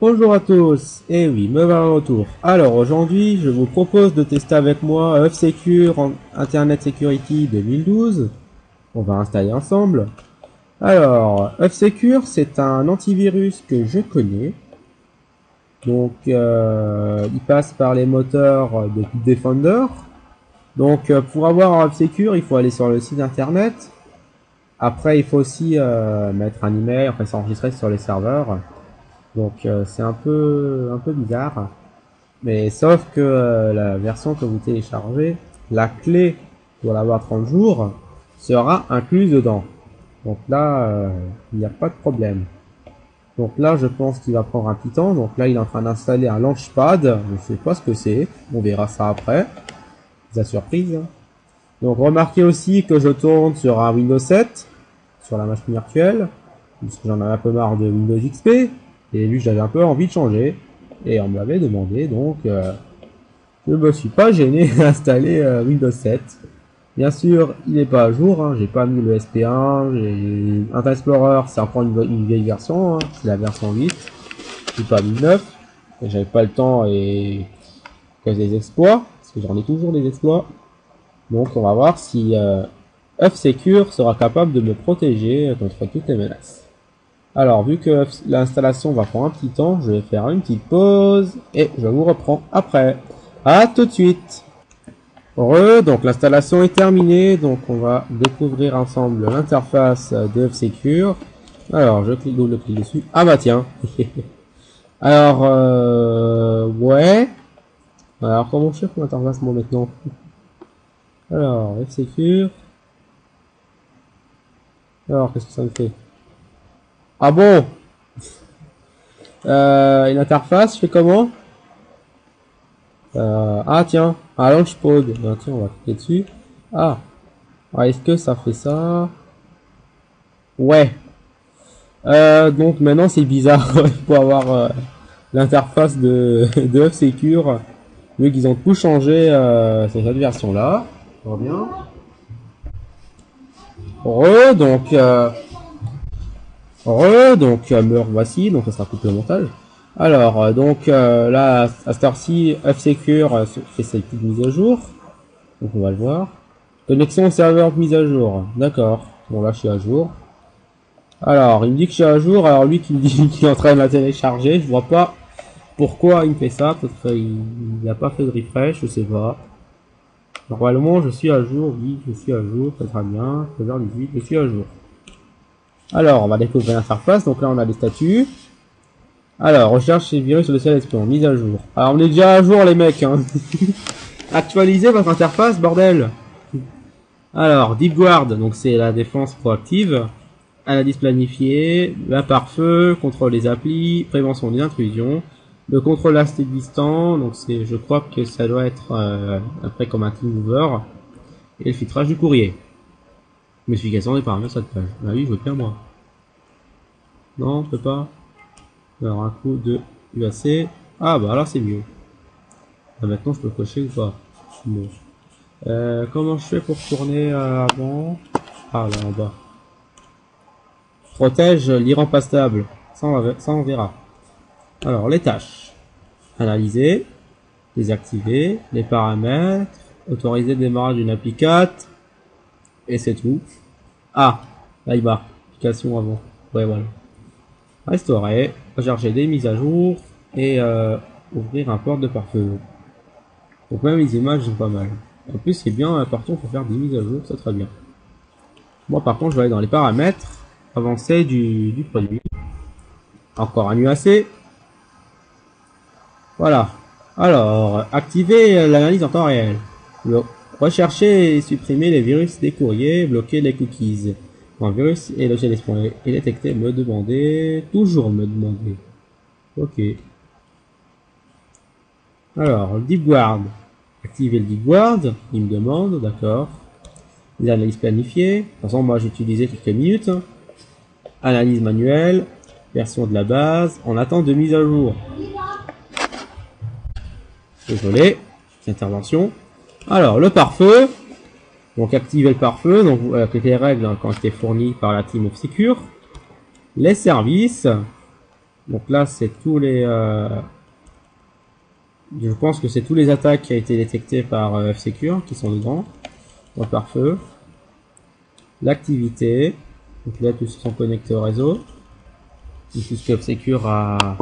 Bonjour à tous, et oui, me voilà en retour. Alors aujourd'hui, je vous propose de tester avec moi F-Secure en Internet Security 2012. On va installer ensemble. Alors, F-Secure, c'est un antivirus que je connais. Donc, il passe par les moteurs de Defender. Donc, pour avoir un F-Secure, il faut aller sur le site internet. Après, il faut aussi mettre un email, enfin s'enregistrer sur les serveurs. Donc c'est un peu bizarre, mais sauf que la version que vous téléchargez, la clé pour l'avoir 30 jours sera incluse dedans. Donc là, il n'y a pas de problème. Donc là, je pense qu'il va prendre un petit temps. Donc là, il est en train d'installer un Launchpad. Je ne sais pas ce que c'est. On verra ça après. La surprise. Donc remarquez aussi que je tourne sur un Windows 7 sur la machine virtuelle, parce que j'en avais un peu marre de Windows XP. Et vu que j'avais un peu envie de changer, et on me l'avait demandé, donc je me suis pas gêné d'installer Windows 7. Bien sûr, il n'est pas à jour, hein, j'ai pas mis le SP1, j'ai Internet Explorer, c'est encore une vieille version, hein, c'est la version 8, j'ai pas mis 9, et j'avais pas le temps et cause des exploits, parce que j'en ai toujours des exploits. Donc on va voir si F-Secure sera capable de me protéger contre toutes les menaces. Alors, vu que l'installation va prendre un petit temps, je vais faire une petite pause et je vous reprends après. À tout de suite. Donc l'installation est terminée, donc on va découvrir ensemble l'interface de F-Secure. Alors, je clique double clic dessus. Ah bah tiens. Alors, ouais. Alors, comment je fais pour l'interface moi maintenant? Alors, F-Secure. Alors, qu'est-ce que ça me fait? Ah bon? Une interface, je fais comment? Ah tiens, un Launchpad. Ben, tiens, on va cliquer dessus. Ah, est-ce que ça fait ça? Ouais. Donc maintenant c'est bizarre pour avoir l'interface de F-Secure, vu qu'ils ont tout changé sur cette version-là. Je reviens. Donc me revoici, donc ça sera coupé au montage. Alors, là, à cette heure-ci, F-Secure fait ses petites mises à jour. Donc on va le voir. Connexion au serveur mise à jour. D'accord. Bon là je suis à jour. Alors, il me dit que je suis à jour, alors lui qui me dit qu'il est en train de la télécharger, je vois pas pourquoi il me fait ça, peut-être qu'il n'a pas fait de refresh, je sais pas. Normalement je suis à jour, oui, je suis à jour, très très bien, 13h18, je suis à jour. Alors, on va découvrir l'interface. Donc là, on a les statuts. Alors, recherche les virus sur le ciel espion. Mise à jour. Alors, on est déjà à jour, les mecs. Hein. Actualisez votre interface, bordel. Alors, Deep Guard. Donc, c'est la défense proactive. Analyse planifiée. La pare-feu. Contrôle des applis. Prévention des intrusions. Le contrôle assez distant. Donc, je crois que ça doit être après comme un team mover. Et le filtrage du courrier. Modification des paramètres sur cette page. Bah oui, je veux bien moi. Non, on peut pas. Alors un coup de UAC. Ah bah là c'est mieux. Là, maintenant je peux cocher ou pas. Bon. Comment je fais pour tourner avant? Ah là en bas. Protège l'irremplaçable. Ça on verra. Alors les tâches. Analyser. Désactiver. Les paramètres. Autoriser le démarrage d'une appli 4. Et c'est tout. Ah, là il va. Application avant. Ouais, voilà. Restaurer, rechercher des mises à jour et ouvrir un port de pare-feu. Donc même les images sont pas mal. En plus c'est bien, partout faut faire des mises à jour, c'est très bien. Moi par contre je vais aller dans les paramètres avancés du produit. Encore un UAC. Voilà. Alors, activer l'analyse en temps réel. Rechercher et supprimer les virus des courriers, bloquer les cookies. Quand un virus est logé et détecté, me demander, toujours me demander. Ok. Alors, le Deep Guard. Activer le Deep Guard, il me demande, d'accord. Les analyses planifiées. De toute façon, moi j'ai utilisé quelques minutes. Analyse manuelle, version de la base, en attente de mise à jour. Désolé, intervention. Alors, le pare-feu. Donc, activer le pare-feu. Donc, avec les règles quand c'était fourni par la team F-Secure. Les services. Donc là, c'est tous les... je pense que c'est tous les attaques qui a été détectées par F-Secure qui sont dedans. Donc par feu. L'activité. Donc là, tous sont connectés au réseau. Tout ce que F-Secure a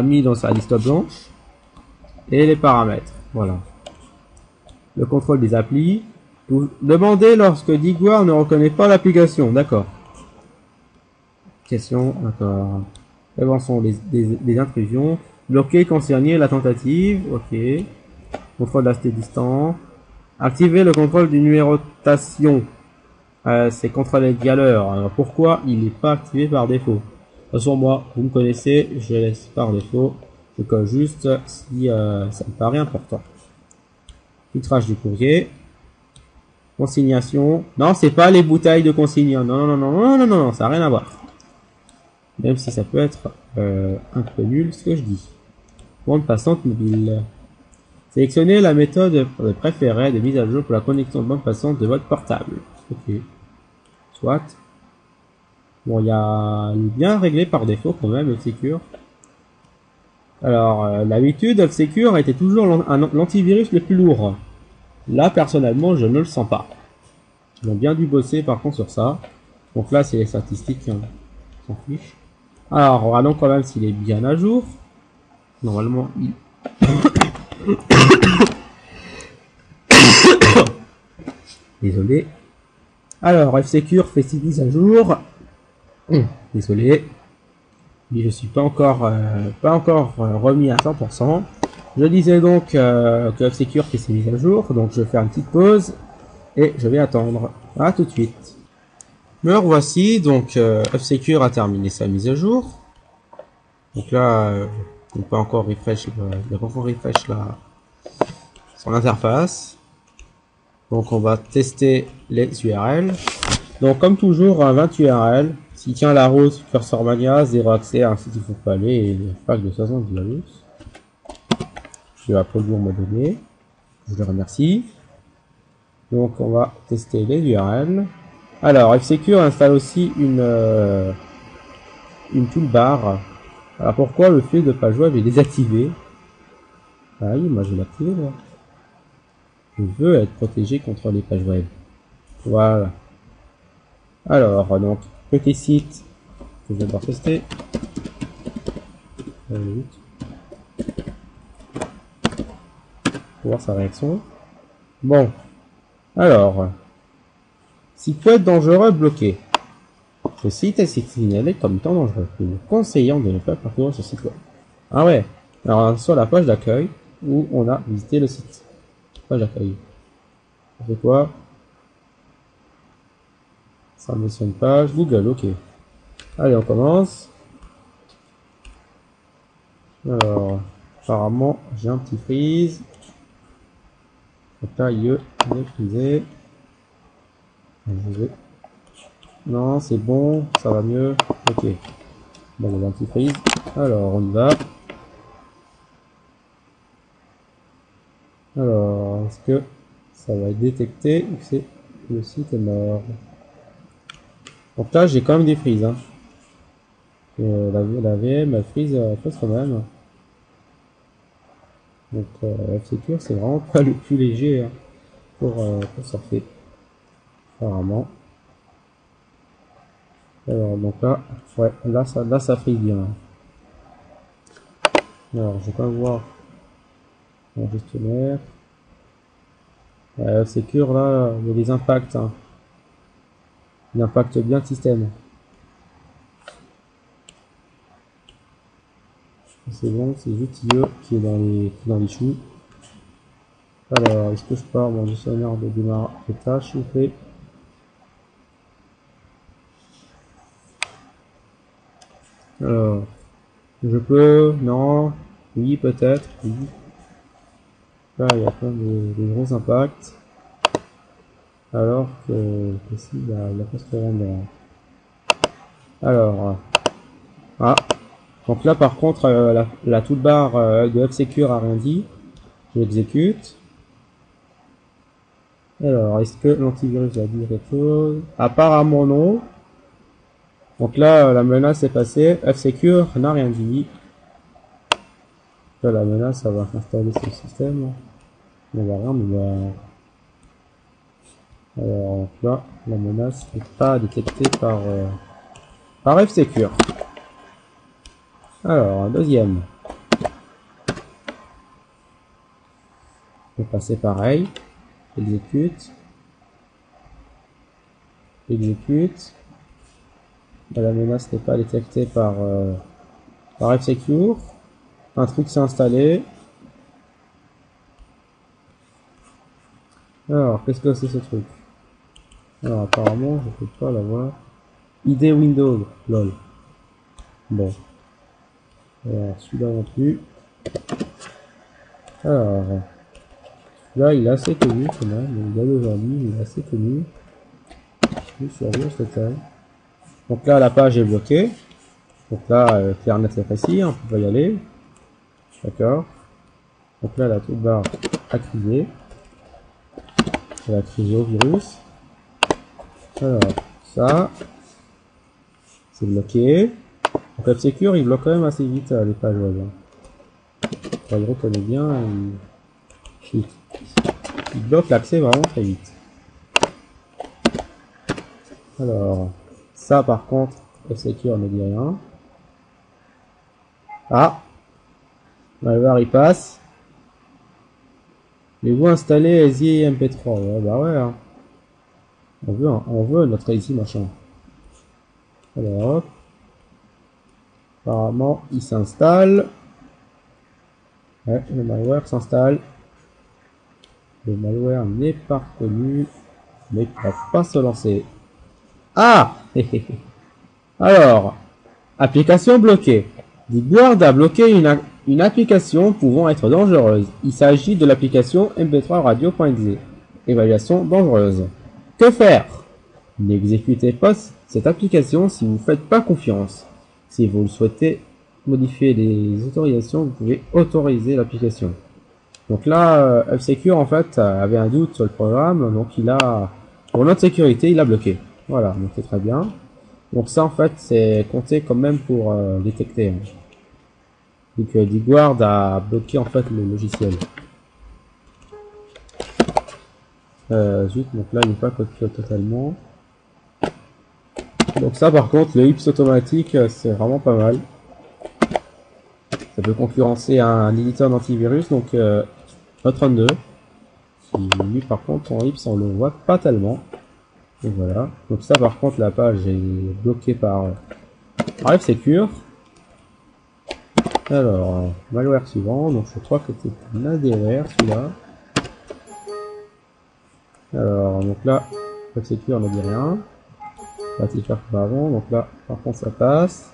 mis dans sa liste blanche. Et les paramètres. Voilà. Le contrôle des applis. Vous demandez lorsque Digware ne reconnaît pas l'application. D'accord. Question. D'accord. Prévention des intrusions. Bloquer, concerner la tentative. Ok. Contrôle d'accès distant. Activer le contrôle du numérotation. C'est contrôle des dialeurs. Alors pourquoi il n'est pas activé par défaut? De toute façon, moi, vous me connaissez, je laisse par défaut. Je colle juste si ça me paraît important. Filtrage du courrier. Consignation. Non, c'est pas les bouteilles de consigne. Non, non, non, non, non, non, non, ça n'a rien à voir. Même si ça peut être un peu nul ce que je dis. Bande passante mobile. Sélectionnez la méthode préférée de mise à jour pour la connexion de bande passante de votre portable. Ok. Soit. Bon, il y a bien réglé par défaut quand même, F-Secure. Alors, l'habitude, F-Secure était toujours l'antivirus le plus lourd. Là, personnellement, je ne le sens pas. Ils ont bien dû bosser par contre sur ça. Donc là, c'est les statistiques, hein. On s'en fiche. Alors, regardons quand même s'il est bien à jour. Normalement, il... Désolé. Alors, F-Secure fait 6 mises à jour. Désolé. Mais je suis pas encore remis à 100%. Je disais donc que F-Secure fait ses mises à jour. Donc je vais faire une petite pause. Et je vais attendre. À tout de suite. Me revoici. Donc F-Secure a terminé sa mise à jour. Donc là, on peut encore refresh son interface. Donc on va tester les URL. Donc comme toujours, un 20 URL. S'il tient la route, Cursor Mania, 0 accès à un site il faut pas aller et le pack de 60 virus. Je vais applaudir mon donné. Je le remercie. Donc on va tester les URL. Alors F-Secure installe aussi une toolbar. Alors pourquoi le flux de page web est désactivé? Ah oui, moi je vais l'activer moi. Je veux être protégé contre les pages web. Voilà. Alors donc petit site que je vais devoir tester. Pour voir sa réaction. Bon. Alors. Site web dangereux bloqué. Ce site est signalé comme étant dangereux. Nous conseillons de ne pas parcourir ce site web. Ah ouais. Alors sur la page d'accueil où on a visité le site. Page d'accueil. On fait quoi? Ça me mentionne page. Google, ok. Allez, on commence. Alors, apparemment, j'ai un petit freeze. Donc là, il est frisé. Non, c'est bon, ça va mieux. Ok. Bon, il y a un petit freeze. Alors, on y va. Alors, est-ce que ça va être détecté ou c'est le site est mort? Donc là, j'ai quand même des freezes. Hein. La VM, elle freeze quand même. Donc, F-Secure, c'est vraiment pas le plus léger hein, pour surfer. Apparemment. Alors, donc là, ouais, là, ça freeze bien. Alors, je vais pas voir mon gestionnaire. F-Secure, là, il y a des impacts. Hein. Il impacte bien le système. C'est bon, c'est juste IE qui est dans les choux. Alors, est-ce que je pars mon gestionnaire de démarrage de tâches, s'il vous plaît? Alors, je peux, non, oui, peut-être, oui. Là, il y a plein de gros impacts. Alors que ici, il y a pas ce problème. Alors, ah, donc là, par contre, la toolbar de F-Secure a rien dit. Je l'exécute. Alors, est-ce que l'antivirus va dire quelque chose? Apparemment non. Donc là, la menace est passée. F-Secure n'a rien dit. Là, la menace, ça va installer ce système. On va rien, mais alors là, la menace n'est pas détectée par F-Secure. Alors, un deuxième. On va passer pareil. Exécute. Exécute. La menace n'est pas détectée par F-Secure. Un truc s'est installé. Alors, qu'est-ce que c'est ce truc? Alors, apparemment, je peux pas l'avoir. ID Windows, lol. Bon. Alors, celui-là non plus. Alors, là, il est assez connu quand même. Il y a d'aujourd'hui, il est assez connu. Je suis sur Windows total. Donc là, la page est bloquée. Donc là, clair, net et précis, on peut y aller. D'accord. Donc là, la toolbar a crié. Elle a crié au virus. Alors, ça, c'est bloqué. Donc F-Secure, il bloque quand même assez vite les pages web. Quand il reconnaît bien, il bloque l'accès vraiment très vite. Alors, ça par contre, F-Secure ne dit rien. Ah, malware il passe. Voulez-vous installer Easy MP3? Ouais, bah ouais. Hein. On veut notre Easy machin. Alors, hop. Apparemment, il s'installe. Ouais, le malware s'installe. Le malware n'est pas reconnu, mais il va pas se lancer. Ah. Alors, application bloquée. Digward a bloqué une application pouvant être dangereuse. Il s'agit de l'application mp3 radio.exe. Évaluation dangereuse. Que faire? N'exécutez pas cette application si vous ne faites pas confiance. Si vous souhaitez modifier les autorisations, vous pouvez autoriser l'application. Donc là, F-Secure en fait avait un doute sur le programme, donc pour notre sécurité, il a bloqué. Voilà, donc c'est très bien. Donc ça en fait, c'est compté quand même pour détecter. Hein. Donc Digward a bloqué en fait le logiciel. Zut, donc là il n'est pas copié totalement. Donc ça par contre, le hips automatique, c'est vraiment pas mal. Ça peut concurrencer un éditeur d'antivirus, donc Hot32. Qui lui par contre, son hips on le voit pas tellement. Et voilà. Donc ça par contre, la page est bloquée par F-Secure. Alors, malware suivant, donc je crois que c'est un ADR celui-là. Alors, donc là, F-Secure ne dit rien. Pas si cher que avant, donc là, par contre ça passe.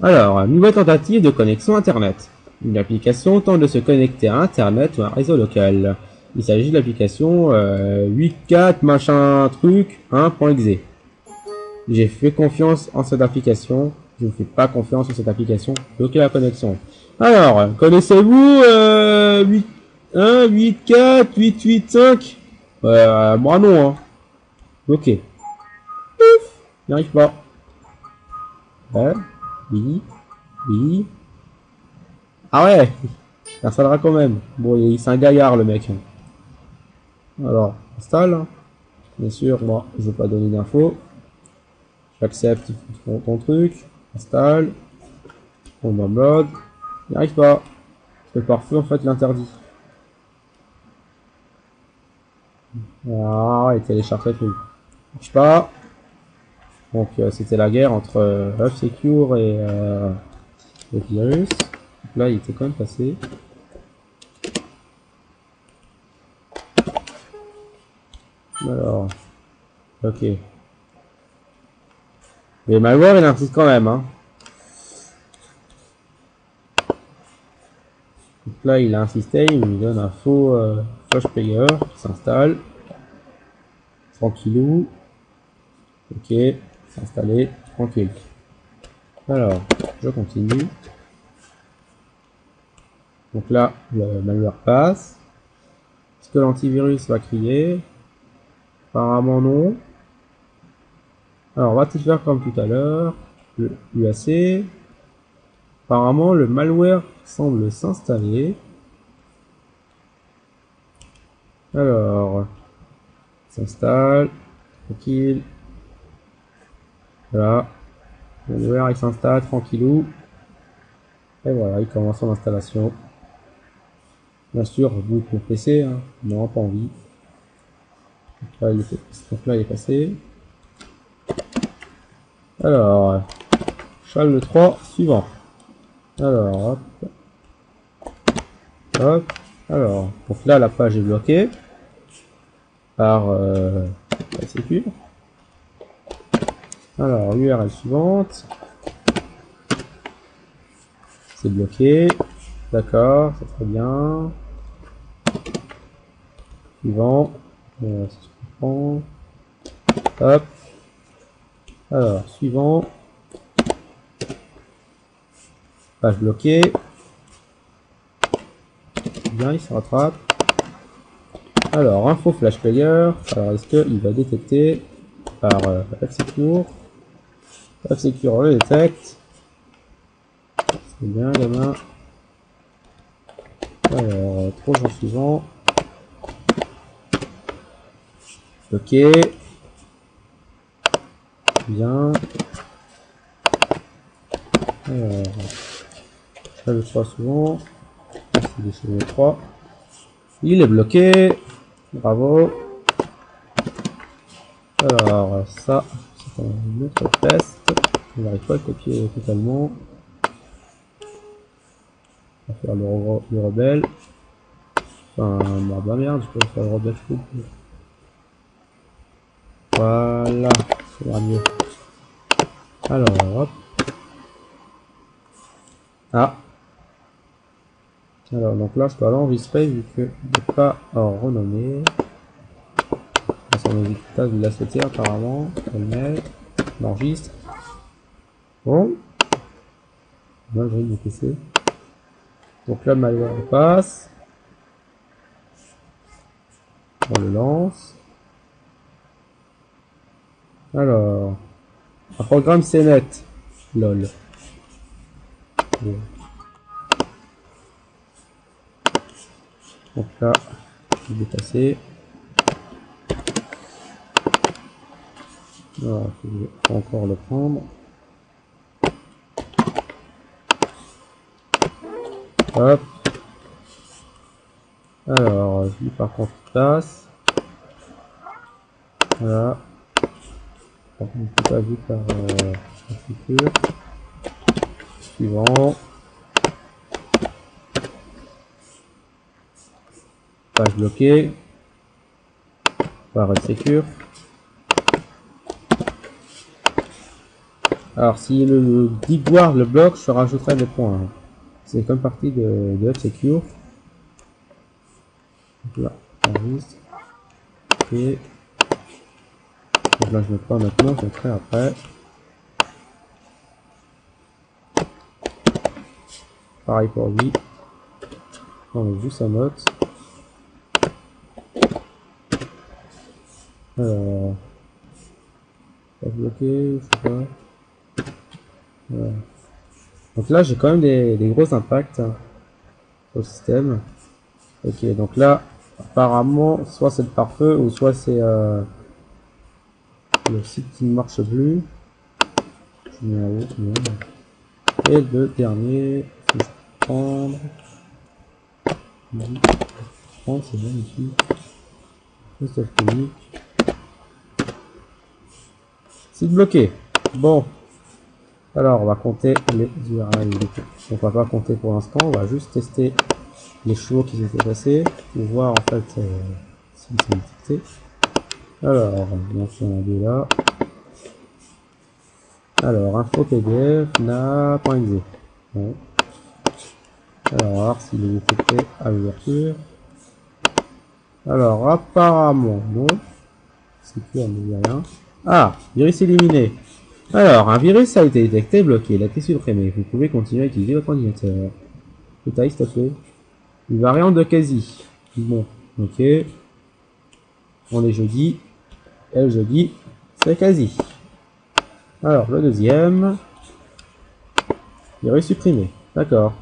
Alors, nouvelle tentative de connexion Internet. Une application tente de se connecter à Internet ou à un réseau local. Il s'agit de l'application 84 machin truc 1.exe. J'ai fait confiance en cette application. Je ne fais pas confiance en cette application. Bloquez la connexion. Alors, connaissez-vous 8.4.8.8.5 moi non. Hein. Ok. Ouf, n'y arrive pas. Ouais. Oui. Oui. Ah ouais. Il installera quand même. Bon, c'est un gaillard le mec. Alors, installe. Bien sûr, moi, je vais pas donner d'infos. J'accepte ton truc. Installe. On download. Il n'y arrive pas. Parce que le pare-feu, en fait, l'interdit. Ah, il télécharge le truc. Marche pas. Donc, c'était la guerre entre F-Secure et le virus. Donc là, il était quand même passé. Alors, ok. Mais malware, il insiste quand même, hein. Donc là, il a insisté, il me donne un faux flash player qui s'installe. Tranquillou. Ok, c'est installé, tranquille. Alors, je continue. Donc là, le malware passe. Est-ce que l'antivirus va crier? Apparemment non. Alors, on va tout faire comme tout à l'heure. Le UAC. Apparemment, le malware semble s'installer. Alors, s'installe. Tranquille. Voilà. Le malware, il s'installe tranquillou. Et voilà, il commence son installation. Bien sûr, vous pour PC, hein. Non, pas envie. Donc là, il est passé. Alors, Charles 3, suivant. Alors, hop. Hop. Alors, donc là, la page est bloquée par la sécu. Alors, URL suivante. C'est bloqué. D'accord, c'est très bien. Suivant. Si je comprends. Hop. Alors, suivant. Page bloquée. Bien, il se rattrape. Alors, info flash player. Alors, est-ce qu'il va détecter par F-Secure. F-Secure le détecte. C'est bien, gamin. Alors, projet suivant. Ok. Bien. Alors, je fais le 3 souvent. C'est le 3. Il est bloqué. Bravo. Alors, ça, c'est un autre test. On n'arrive pas à copier totalement. On va faire le rebelle. Enfin, bah merde, je peux faire le rebelle, je peux. Voilà, ça ira mieux. Alors, hop. Ah. Alors, donc là, je peux l'enregistrer vu que je n'ai pas renommé. Ça m'invite pas, il l'a sauté apparemment. On le met. On enregistre. Bon. Là, j'ai mon PC. Donc là, le malware passe. On le lance. Alors. Un programme CNET. LOL. Bon. Donc là, je vais passer. Alors, il faut encore le prendre. Hop. Alors, lui par contre, il passe. Voilà. On ne peut pas vu par la future. Suivant. Page bloquée. Par Secure. Alors, si le DeepWard le bloque, je rajouterai des points. C'est comme partie de F-Secure. Donc là, on enregistre. Et donc là, je ne mets pas maintenant, je le mettrai après. Pareil pour lui. On met juste sa note. Alors, pas bloqué, je sais pas. Voilà. Donc là, j'ai quand même des gros impacts hein, au système. Ok, donc là, apparemment, soit c'est le pare-feu ou soit c'est le site qui ne marche plus. Je mets un autre, et le dernier, c'est prendre. C'est bon ici. Site bloqué. Bon. Alors, on va compter les URL. On va pas compter pour l'instant. On va juste tester les chevaux qui s'étaient passés pour voir en fait s'ils sont détectés. Alors, donc il y en a deux là. Alors, info PDF, na.exe. Bon. Alors, voir s'il est détecté à l'ouverture. Alors, apparemment, non. C'est clair, mais il n'y a rien. Ah, virus éliminé. Alors, un virus a été détecté, bloqué, il a été supprimé. Vous pouvez continuer à utiliser votre ordinateur. Détail, s'il te plaît. Une variante de quasi. Bon, ok. On est jeudi. Et le jeudi, c'est quasi. Alors, le deuxième. Virus supprimé. D'accord.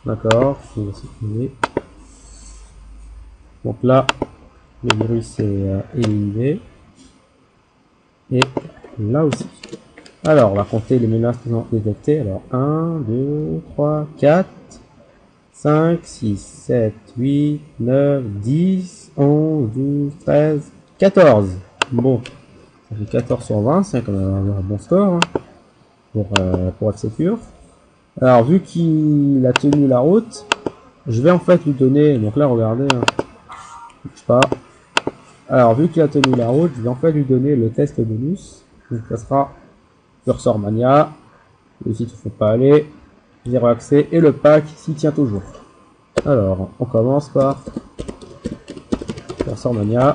D'accord, je vais supprimer. Donc là, le virus est éliminé. Et là aussi. Alors, on va compter les menaces qui sont détectées. Alors, 1, 2, 3, 4, 5, 6, 7, 8, 9, 10, 11, 12, 13, 14. Bon, ça fait 14 sur 20, c'est quand même un bon score hein, pour être sécure. Alors, vu qu'il a tenu la route, je vais en fait lui donner, donc là, regardez, hein, je sais pas. Alors, vu qu'il a tenu la route, je vais en fait lui donner le test bonus. Donc, ça sera Cursor Mania, le site ne faut pas aller, 0 accès, et le pack s'y tient toujours. Alors, on commence par Cursor Mania,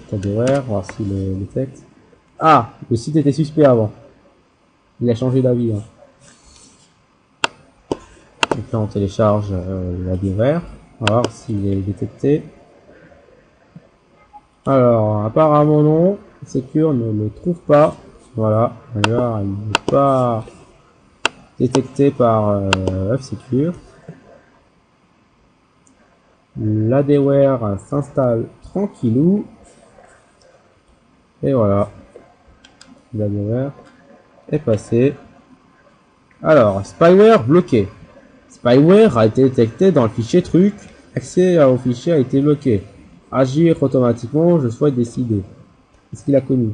TableWare, voir si le texte. Ah, le site était suspect avant. Il a changé d'avis. Hein. Donc là, on télécharge la BioWare, on va voir s'il est détecté. Alors, apparemment non, Secure ne le trouve pas. Voilà, d'ailleurs, il n'est pas détecté par F-Secure. L'ADWare s'installe tranquillou. Et voilà, l'ADWare est passé. Alors, spyware bloqué. Spyware a été détecté dans le fichier truc. Accès au fichier a été bloqué. Agir automatiquement, je souhaite décider. Est-ce qu'il a connu?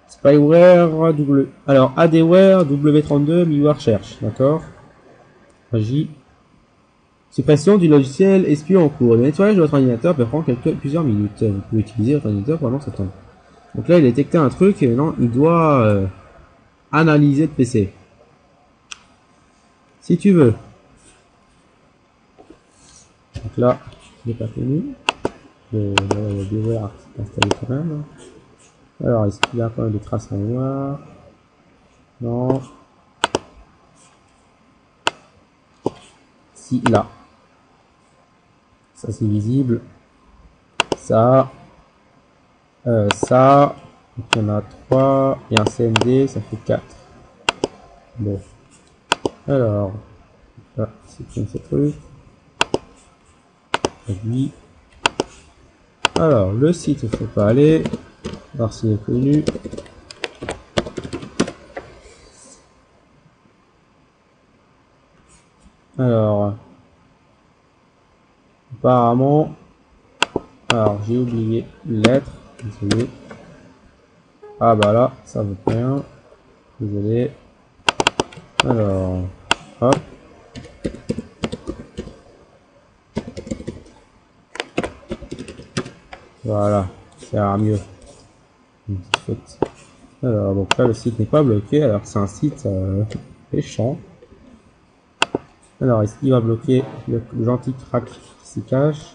Spyware W. Alors, ADWare W32 miware cherche. D'accord. Agit. Suppression du logiciel espion en cours. Le nettoyage de votre ordinateur peut prendre plusieurs minutes. Vous pouvez utiliser votre ordinateur pendant ce temps. Donc là, il a détecté un truc et maintenant, il doit analyser le PC. Si tu veux. Donc là, je n'ai pas connu. Le BioWare est installé quand même. Alors, est-ce qu'il y a quand même des traces en noir? Non. Si, là. Ça, c'est visible. Ça. Ça. Donc, il y en a 3. Et un CMD, ça fait 4. Bon. Alors. Là, c'est comme ce truc. Lui. Alors, le site, il ne faut pas aller. Voir s'il est connu. Alors, apparemment, alors j'ai oublié une lettre, désolé. Ah bah là, ça veut rien, désolé. Alors, hop. Voilà, ça ira mieux. Une petite faute. Alors, donc là, le site n'est pas bloqué, alors que c'est un site méchant. Alors, est-ce qu'il va bloquer le gentil crack qui s'y cache?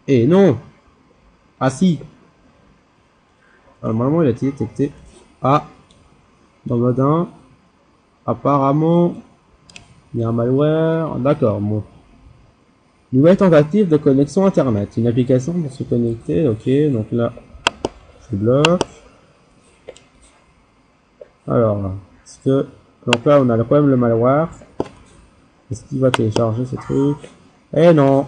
Et non! Ah si! Normalement, il a été détecté. Ah! Dans mode 1. Apparemment, il y a un malware. D'accord, bon. Nouvelle tentative de connexion internet. Une application pour se connecter. Ok, donc là, je bloque. Alors, est-ce que... Donc là, on a quand même le malware. Est-ce qu'il va télécharger ce truc? Eh non!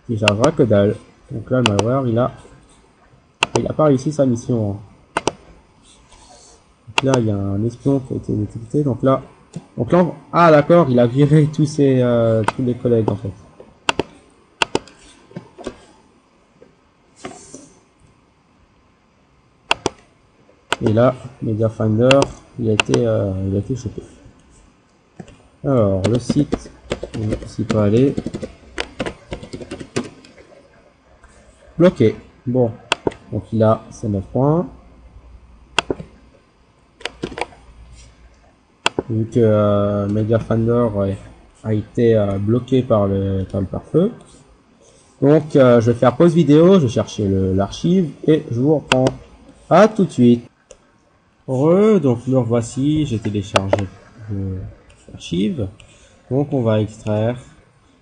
Il téléchargera que dalle. Donc là, le malware, il a pas réussi sa mission. Donc là, il y a un espion qui a été détecté. Donc là, ah d'accord, il a viré tous les collègues en fait. Et là, Media Finder, il a été chopé. Alors, le site, on va s'y pas aller. Bloqué. Bon, donc il a ses 9 points. Vu que Media Finder a été bloqué par le pare-feu. Donc, je vais faire pause vidéo, je vais chercher l'archive et je vous reprends. À tout de suite. Donc nous revoici, j'ai téléchargé l'archive. Donc on va extraire.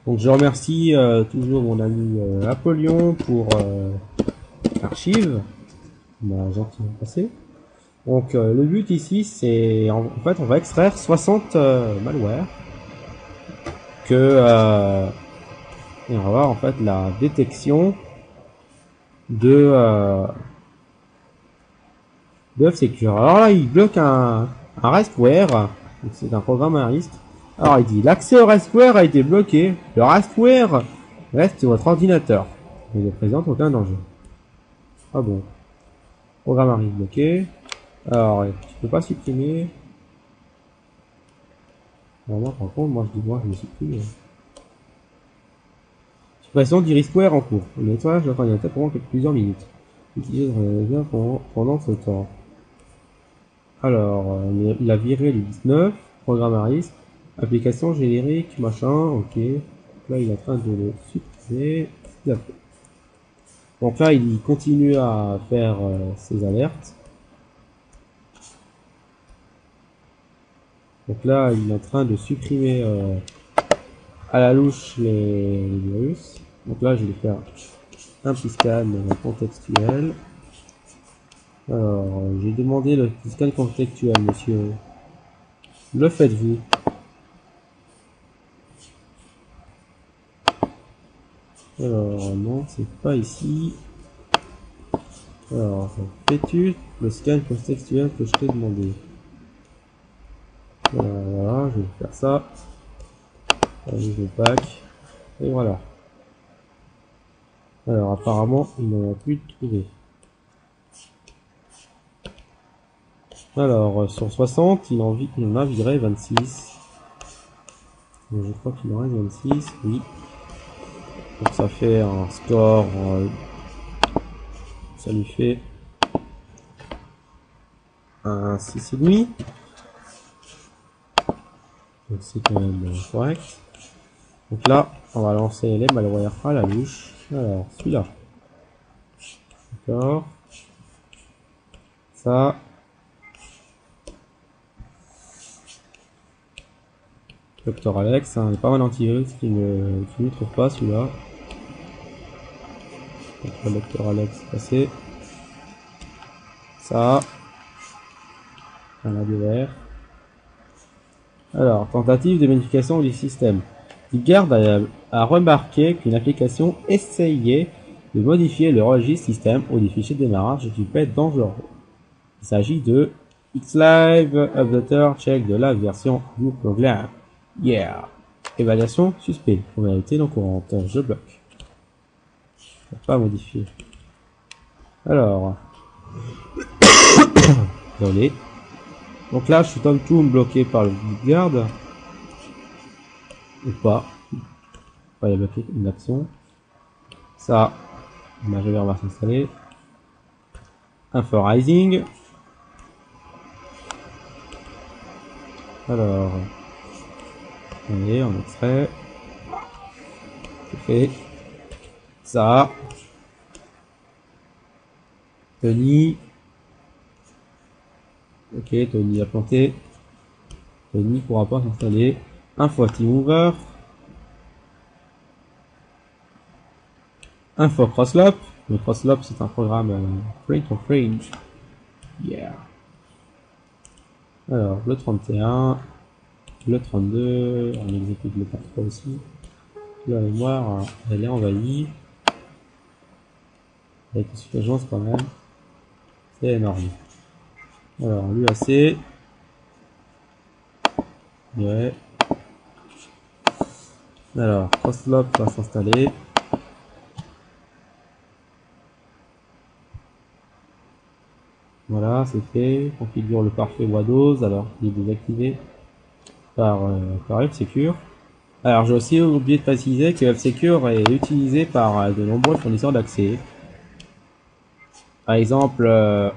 Donc je remercie toujours mon ami Apollyon pour l'archive, il m'a gentiment passé. Donc le but ici c'est en fait on va extraire 60 malwares que et on va voir en fait la détection de F-Secure. Alors là il bloque un RESTware, c'est un programme à risque. Alors il dit l'accès au RESTware a été bloqué, le RESTware reste sur votre ordinateur, il ne présente aucun danger. Ah bon, programme à risque bloqué. Alors tu peux pas supprimer. Vraiment par contre moi je me supprime. Suppression du RESTware en cours. Le nettoyage de l'ordinateur pendant plusieurs minutes. Utilisez pendant ce temps. Alors, il a viré le 19, programme à risque, application générique, machin, ok. Là, il est en train de le supprimer. Donc là, il continue à faire ses alertes. Donc là, il est en train de supprimer à la louche les virus. Donc là, je vais faire un petit scan contextuel. Alors, j'ai demandé le scan contextuel, monsieur. Le faites-vous? Alors, non, c'est pas ici. Alors, fais-tu le scan contextuel que je t'ai demandé? Voilà, je vais faire ça. Allez, je pack. Et voilà. Alors, apparemment, il n'en a plus trouvé. Alors, sur 60, il en a viré 26. Donc, je crois qu'il en reste 26, oui. Donc ça fait un score, ça lui fait un 6,5. Donc c'est quand même correct. Donc là, on va lancer les malwares à la louche. Alors, celui-là. D'accord. Ça. Dr Alex, hein, il est pas mal antivirus qui ne trouve pas celui-là. Donc Dr Alex passé. Ça. Un ADR. Alors, tentative de modification du système. Garde a remarqué qu'une application essayait de modifier le registre système ou des fichiers de démarrage qui peut être dangereux. Il s'agit de Xlive Updater Check de la version du programme. Yeah. Évaluation suspect. Fonctionnalité non courante. Je bloque. Je ne peux pas modifier. Alors. Désolé. Donc là, je suis Tom Toom bloqué par le garde. Ou pas. Il y a bloqué une action. Ça. Majeur va s'installer. Info Rising. Alors. Allez, on extrait. C'est fait. Ça. Tony. Ok, Tony a planté. Tony pourra pas s'installer. Info Mover. Info Crosslop. Le Crosslop c'est un programme print of range. Yeah. Alors, le 31. Le 32, on exécute le parcours aussi. La mémoire, elle est envahie. Avec une suffisance quand même. C'est énorme. Alors, l'UAC. Ouais. Alors, Crosslop va s'installer. Voilà, c'est fait. Configure le parfait Windows. Alors, il est désactivé par F-Secure. Alors j'ai aussi oublié de préciser que F-Secure est utilisé par de nombreux fournisseurs d'accès. Par exemple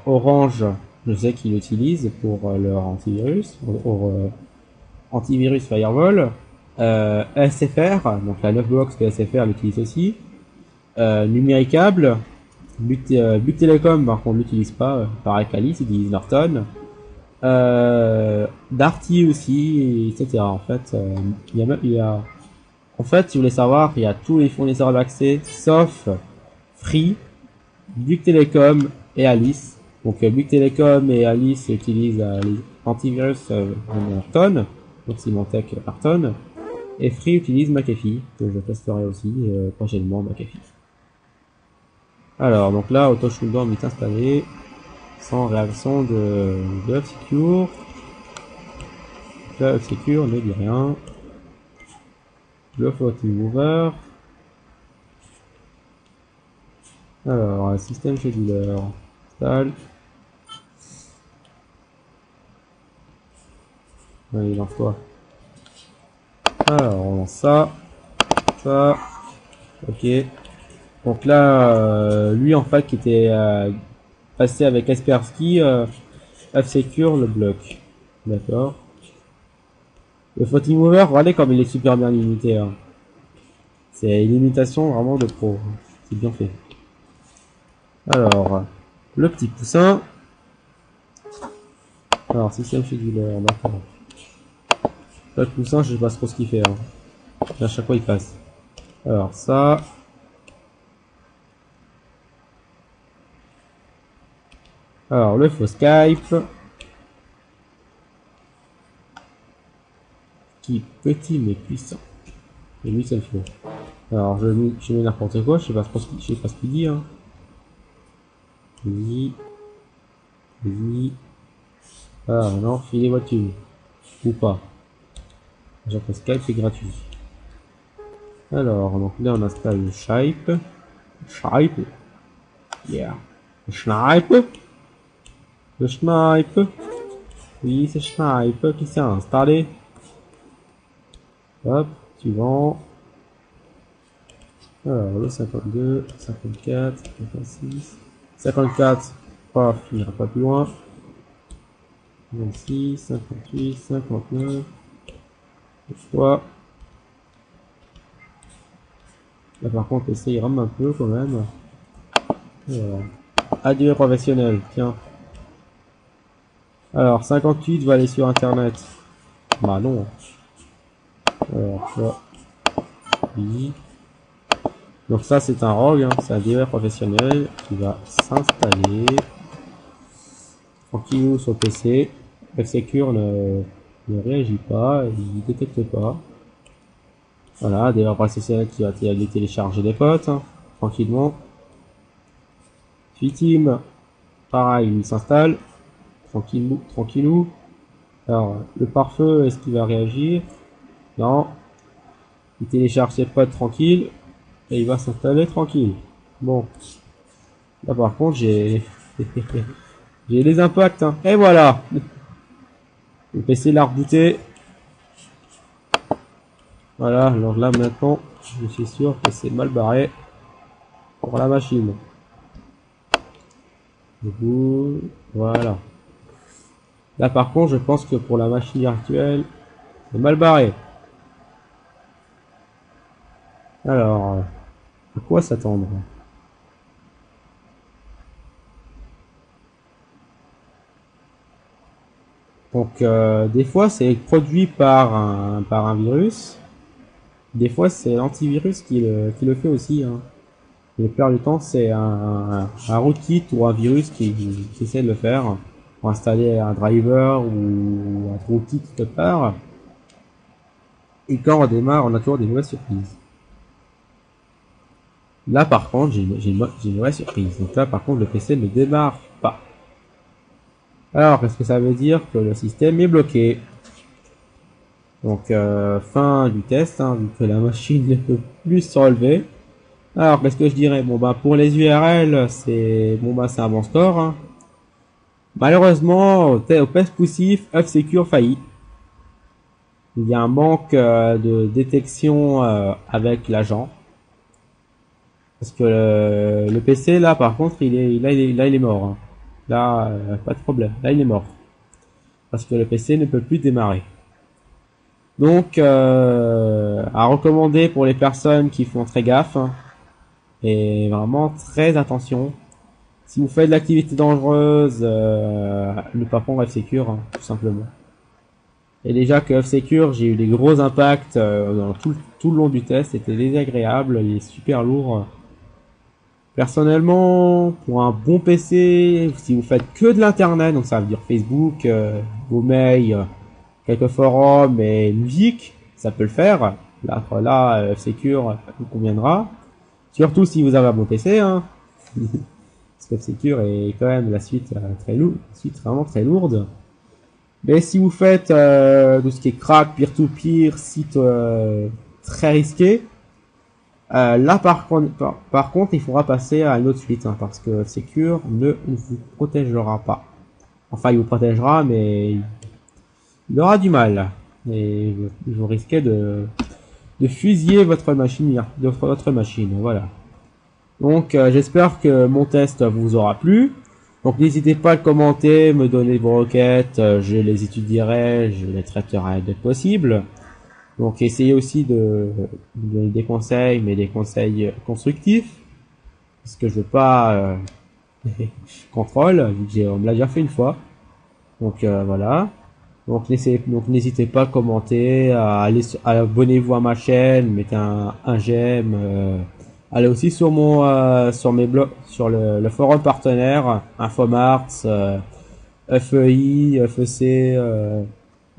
Orange, je sais qu'ils l'utilisent pour leur antivirus, pour antivirus Firewall. SFR, donc la 9box de SFR l'utilise aussi. Numéricable, Bouygues Telecom par contre l'utilise pas, pareil qu'Alice, ils utilisent Norton. Darty aussi, etc. En fait, il y a En fait, si vous voulez savoir, il y a tous les fournisseurs d'accès, sauf Free, Bouygues Telecom et Alice. Donc Bouygues Telecom et Alice utilisent les antivirus Norton, donc Symantec Norton, et Free utilise McAfee, que je testerai aussi prochainement McAfee. Alors, donc là, AutoShutdown est installé, sans réaction de F-Secure. Là, F-Secure ne dit rien. Le floating mover. Alors, système scheduler. Installe. Allez, lance quoi. Alors, on lance ça. Ça. Ok. Donc là, lui en fait qui était passé avec Kaspersky, F-Secure le bloque. D'accord. Le floating mover, regardez comme il est super bien limité. Hein. C'est une limitation vraiment de pro. C'est bien fait. Alors, le petit poussin. Alors, système scheduler, d'accord. Le poussin, je sais pas trop ce qu'il fait. Hein. À chaque fois, il passe. Alors, ça. Alors, le faux Skype. Qui est petit mais puissant. Et lui, c'est le faux. Alors, je mets n'importe quoi, je sais pas ce qu'il dit, hein. Oui. Ah, non, filez voiture. Ou pas. Genre, Skype, c'est gratuit. Alors, donc là, on installe le Skype. Skype. Yeah. Le Skype. Le Skype. Oui, c'est Skype qui s'est installé. Hop, suivant. Alors, le 52, 54, 56, 54, paf, il n'ira pas plus loin. 26, 58, 59, 3. Là, par contre, l'essai, il rame un peu quand même. Alors, adieu professionnel, tiens. Alors, 58 va aller sur Internet. Bah non. Alors, ça. Oui. Donc ça c'est un rogue, hein, c'est un DER professionnel qui va s'installer tranquillou sur le PC. F-Secure ne réagit pas, il détecte pas. Voilà, DER professionnel qui va aller télécharger des potes, hein, tranquillement. Team, pareil, il s'installe, tranquillou. Alors, le pare-feu, est-ce qu'il va réagir? Non. Il télécharge ses potes tranquille. Et il va s'installer tranquille. Bon. Là par contre j'ai j'ai les impacts. Hein. Et voilà. Le PC l'a rebooté. Voilà, alors là maintenant, je suis sûr que c'est mal barré pour la machine. Du coup, voilà. Là par contre, je pense que pour la machine virtuelle, c'est mal barré. Alors, à quoi s'attendre? Donc, des fois, c'est produit par un virus. Des fois, c'est l'antivirus qui le fait aussi. Hein. Et la plupart du temps, c'est un rootkit ou un virus qui essaie de le faire pour installer un driver ou un rootkit quelque part. Et quand on démarre, on a toujours des mauvaises surprises. Là, par contre, j'ai une mauvaise surprise. Donc là, par contre, le PC ne démarre pas. Alors, qu'est-ce que ça veut dire? Que le système est bloqué. Donc, fin du test, hein, vu que la machine ne peut plus se relever. Alors, qu'est-ce que je dirais? Bon, bah, pour les URL, c'est un bon score. Hein. Malheureusement, au test poussif, F-Secure faillit. Il y a un manque de détection avec l'agent. Parce que le PC, là, par contre, il est mort. Hein. Là, pas de problème. Là, il est mort. Parce que le PC ne peut plus démarrer. Donc, à recommander pour les personnes qui font très gaffe. Hein, et vraiment très attention. Si vous faites de l'activité dangereuse, ne pas prendre F-Secure, hein, tout simplement. Et déjà que F-Secure, j'ai eu des gros impacts dans tout le long du test, c'était désagréable, il est super lourd. Personnellement, pour un bon PC, si vous faites que de l'internet, donc ça veut dire Facebook, vos mails, quelques forums et musique, ça peut le faire. Là, F-Secure vous conviendra. Surtout si vous avez un bon PC, hein. Parce que F-Secure est quand même la suite très lourde, suite vraiment très lourde. Mais si vous faites tout ce qui est crack, peer-to-peer, site très risqué, là par contre il faudra passer à une autre suite, hein, parce que Secure ne vous protégera pas. Enfin il vous protégera mais il aura du mal. Et vous risquez de fusiller votre machine, votre machine, voilà. Donc j'espère que mon test vous aura plu. Donc n'hésitez pas à le commenter, me donner vos requêtes, je les étudierai, je les traiterai dès que possible. Donc essayez aussi de donner des conseils, mais des conseils constructifs, parce que je veux pas contrôle, vu que on me l'a déjà fait une fois. Donc voilà. Donc n'hésitez pas à commenter, à abonnez-vous à ma chaîne, mettez un j'aime. Allez aussi sur sur mes blogs, sur le forum partenaire, Infomarts, FEI, FEC,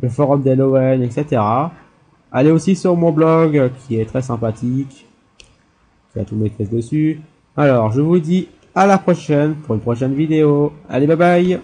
le forum d'LON, etc. Allez aussi sur mon blog qui est très sympathique, qui a tous mes tests dessus. Alors je vous dis à la prochaine pour une prochaine vidéo. Allez, bye bye.